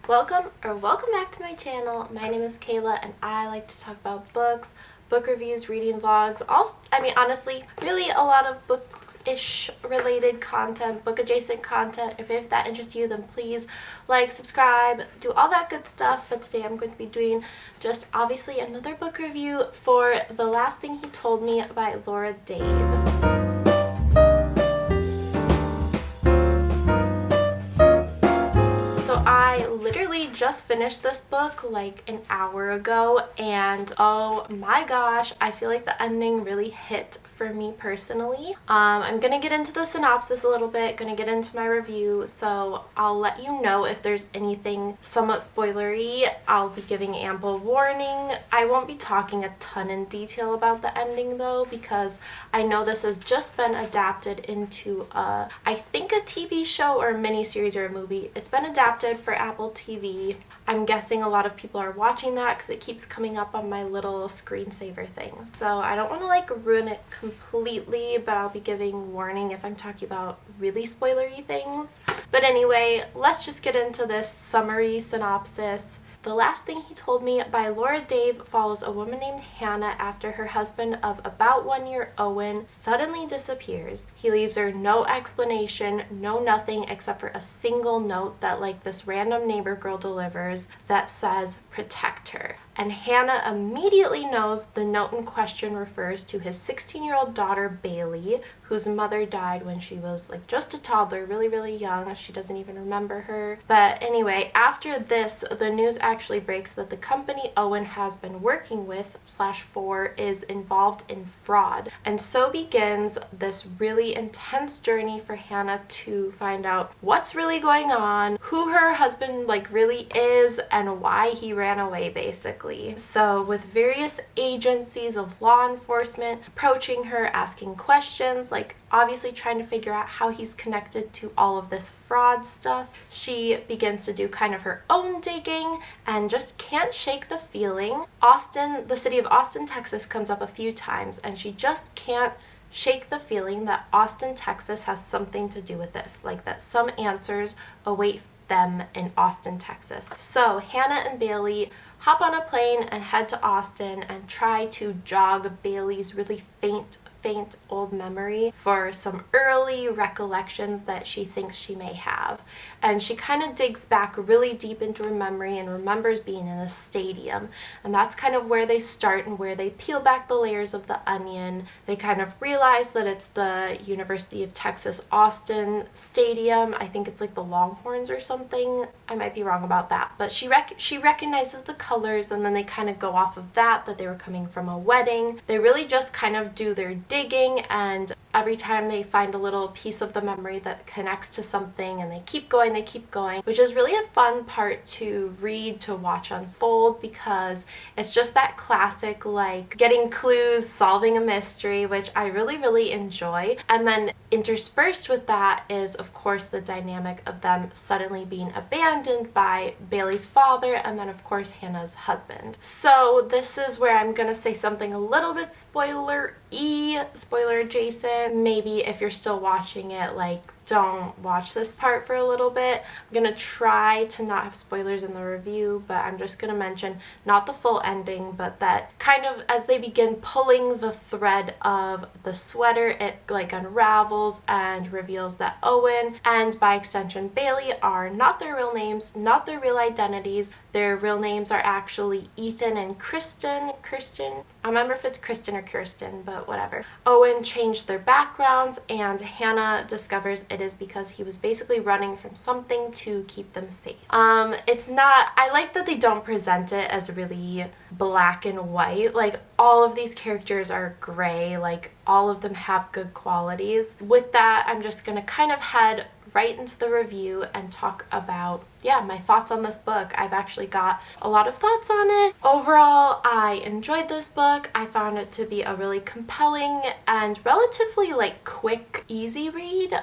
Welcome back to my channel. My name is Kayla and I like to talk about books, book reviews, reading vlogs, honestly, really a lot of book-ish related content, book adjacent content. If that interests you, then please like, subscribe, do all that good stuff. But today I'm going to be doing just obviously another book review for The Last Thing He Told Me by Laura Dave. I literally just finished this book like an hour ago, and oh my gosh, I feel like the ending really hit for me personally. I'm gonna get into the synopsis a little bit, gonna get into my review, so I'll let you know if there's anything somewhat spoilery. I'll be giving ample warning. I won't be talking a ton in detail about the ending though, because I know this has just been adapted into I think a TV show or a miniseries or a movie. It's been adapted for Apple TV. I'm guessing a lot of people are watching that because it keeps coming up on my little screensaver thing. So I don't want to like ruin it completely, but I'll be giving warning if I'm talking about really spoilery things. But anyway, let's just get into this summary synopsis. The Last Thing He Told Me by Laura Dave follows a woman named Hannah after her husband of about 1 year, Owen, suddenly disappears. He leaves her no explanation, no nothing except for a single note that like this random neighbor girl delivers that says, "Protect her." And Hannah immediately knows the note in question refers to his 16-year-old daughter, Bailey, whose mother died when she was like just a toddler, really young. She doesn't even remember her. But anyway, after this, the news actually breaks that the company Owen has been working with /for is involved in fraud. And so begins this really intense journey for Hannah to find out what's really going on, who her husband like really is, and why he ran away basically. So with various agencies of law enforcement approaching her, asking questions, like obviously trying to figure out how he's connected to all of this fraud stuff, she begins to do kind of her own digging and just can't shake the feeling. The city of Austin, Texas comes up a few times, and she just can't shake the feeling that Austin, Texas has something to do with this, like that some answers await them in Austin, Texas. So Hannah and Bailey hop on a plane and head to Austin and try to jog Bailey's really faint old memory for some early recollections that she thinks she may have. And she kind of digs back really deep into her memory and remembers being in a stadium. And that's kind of where they start and where they peel back the layers of the onion. They kind of realize that it's the University of Texas Austin Stadium. I think it's like the Longhorns or something. I might be wrong about that. But she recognizes the colors, and then they kind of go off of that they were coming from a wedding. They really just kind of do their digging, and every time they find a little piece of the memory that connects to something, and they keep going, which is really a fun part to read, to watch unfold, because it's just that classic like getting clues, solving a mystery, which I really enjoy. And then interspersed with that is of course the dynamic of them suddenly being abandoned by Bailey's father, and then of course Hannah's husband. So this is where I'm gonna say something a little bit spoiler adjacent. Maybe if you're still watching it, like, don't watch this part for a little bit. I'm gonna try to not have spoilers in the review, but I'm just gonna mention not the full ending, but that kind of as they begin pulling the thread of the sweater, it like unravels and reveals that Owen and by extension Bailey are not their real names, not their real identities. Their real names are actually Ethan and Kristen. I remember if it's Kristen or Kirsten, but whatever. Owen changed their backgrounds, and Hannah discovers it is because he was basically running from something to keep them safe. I like that they don't present it as really black and white. Like, all of these characters are gray, like all of them have good qualities. With that, I'm just gonna kind of head right into the review and talk about my thoughts on this book. I've actually got a lot of thoughts on it. Overall, I enjoyed this book. I found it to be a really compelling and relatively like quick, easy read.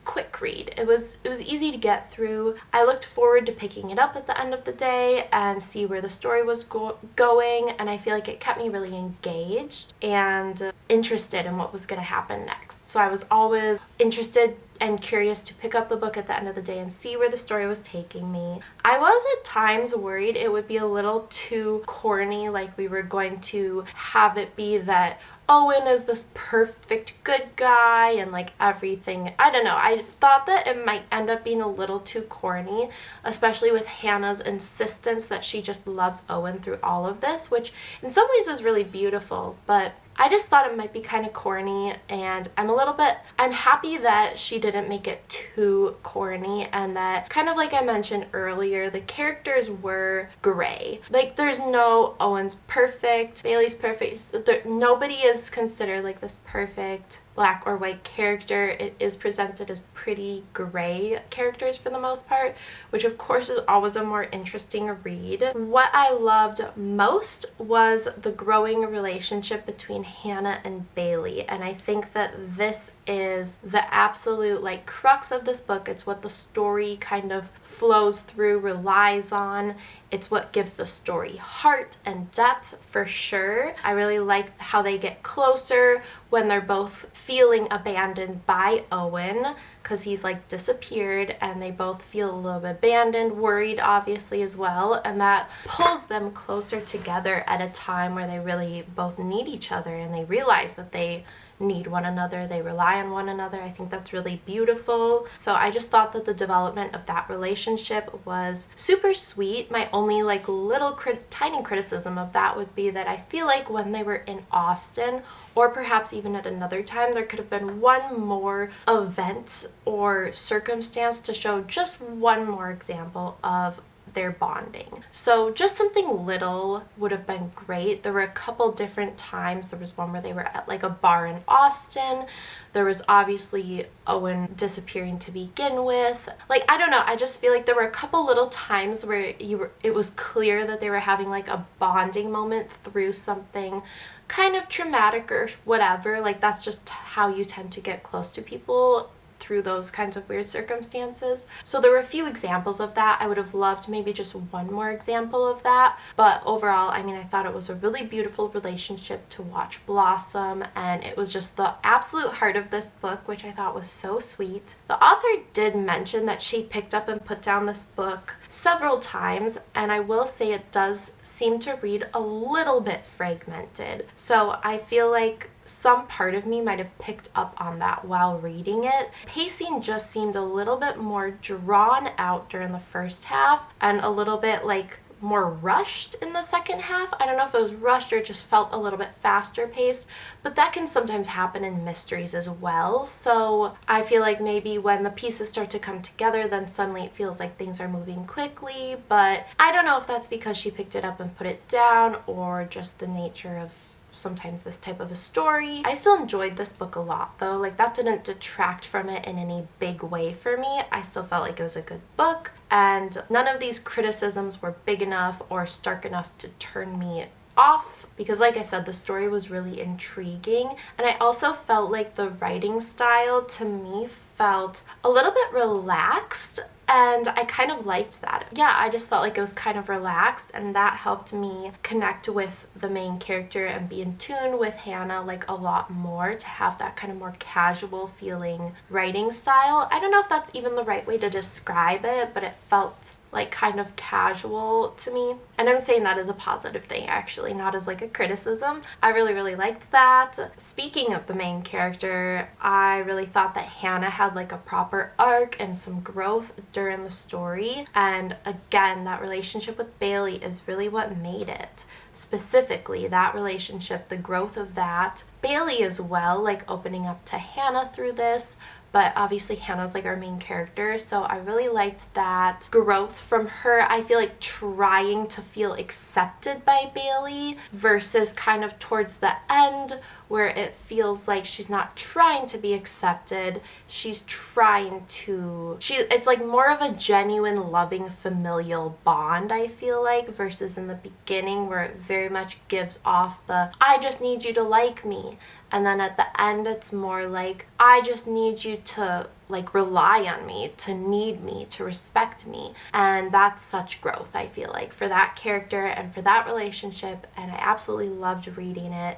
Quick read. It was easy to get through. I looked forward to picking it up at the end of the day and see where the story was going, and I feel like it kept me really engaged and interested in what was going to happen next. So I was always interested and curious to pick up the book at the end of the day and see where the story was taking me. I was at times worried it would be a little too corny, like we were going to have it be that Owen is this perfect good guy and like everything. I don't know. I thought that it might end up being a little too corny, especially with Hannah's insistence that she just loves Owen through all of this, which in some ways is really beautiful, but I just thought it might be kind of corny, and I'm happy that she didn't make it too corny, and that, kind of like I mentioned earlier, the characters were gray. Like, there's no Owen's perfect, Bailey's perfect. Nobody is considered like this perfect black or white character. It is presented as pretty gray characters for the most part, which of course is always a more interesting read. What I loved most was the growing relationship between Hannah and Bailey, and I think that this is the absolute like crux of this book. It's what the story kind of flows through, relies on. It's what gives the story heart and depth for sure. I really like how they get closer when they're both feeling abandoned by Owen, because he's like disappeared, and they both feel a little bit abandoned, worried obviously as well, and that pulls them closer together at a time where they really both need each other, and they realize that they need one another, they rely on one another. I think that's really beautiful. So I just thought that the development of that relationship was super sweet. My only like little tiny criticism of that would be that I feel like when they were in Austin, or perhaps even at another time, there could have been one more event or circumstance to show just one more example of their bonding. So just something little would have been great. There were a couple different times. There was one where they were at like a bar in Austin. There was obviously Owen disappearing to begin with. Like, I don't know, I just feel like there were a couple little times where it was clear that they were having like a bonding moment through something kind of traumatic or whatever. Like, that's just how you tend to get close to people, through those kinds of weird circumstances. So there were a few examples of that. I would have loved maybe just one more example of that, but overall, I mean, I thought it was a really beautiful relationship to watch blossom, and it was just the absolute heart of this book, which I thought was so sweet. The author did mention that she picked up and put down this book several times, and I will say it does seem to read a little bit fragmented. So I feel like some part of me might have picked up on that while reading it. Pacing just seemed a little bit more drawn out during the first half and a little bit like more rushed in the second half. I don't know if it was rushed or it just felt a little bit faster paced, but that can sometimes happen in mysteries as well. So I feel like maybe when the pieces start to come together, then suddenly it feels like things are moving quickly, but I don't know if that's because she picked it up and put it down or just the nature of sometimes this type of a story. I still enjoyed this book a lot though. Like, that didn't detract from it in any big way for me. I still felt like it was a good book, and none of these criticisms were big enough or stark enough to turn me off, because like I said, the story was really intriguing, and I also felt like the writing style to me felt a little bit relaxed, and I kind of liked that. Yeah, I just felt like it was kind of relaxed, and that helped me connect with the main character and be in tune with Hannah like a lot more, to have that kind of more casual feeling writing style. I don't know if that's even the right way to describe it, but it felt like kind of casual to me. And I'm saying that as a positive thing actually, not as like a criticism. I really liked that. Speaking of the main character, I really thought that Hannah had like a proper arc and some growth during the story. And again, that relationship with Bailey is really what made it. Specifically, that relationship, the growth of that. Bailey as well, like opening up to Hannah through this. But obviously Hannah's like our main character, so I really liked that growth from her. I feel like trying to feel accepted by Bailey versus kind of towards the end where it feels like she's not trying to be accepted. She's trying to... It's like more of a genuine, loving, familial bond, I feel like, versus in the beginning where it very much gives off the, I just need you to like me. And then at the end, it's more like, I just need you to like rely on me, to need me, to respect me. And that's such growth, I feel like, for that character and for that relationship. And I absolutely loved reading it.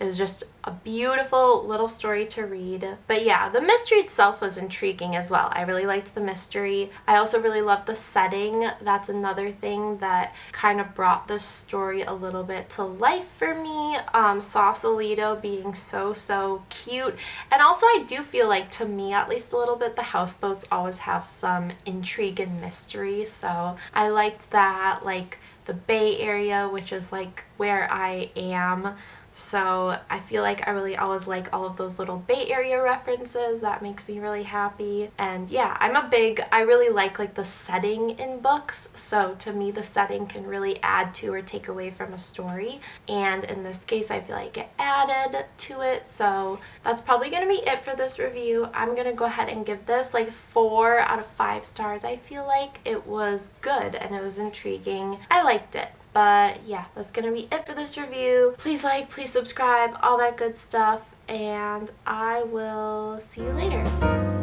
It was just a beautiful little story to read. But yeah, the mystery itself was intriguing as well. I really liked the mystery. I also really loved the setting. That's another thing that kind of brought the story a little bit to life for me. Sausalito being so cute. And also I do feel like, to me at least a little bit, the houseboats always have some intrigue and mystery. So I liked that, like the Bay Area, which is like where I am. So I feel like I really always like all of those little Bay Area references. That makes me really happy. And yeah, I really like the setting in books. So to me, the setting can really add to or take away from a story. And in this case, I feel like it added to it. So that's probably going to be it for this review. I'm going to go ahead and give this like 4 out of 5 stars. I feel like it was good and it was intriguing. I liked it. But yeah, that's gonna be it for this review. Please like, please subscribe, all that good stuff, and I will see you later.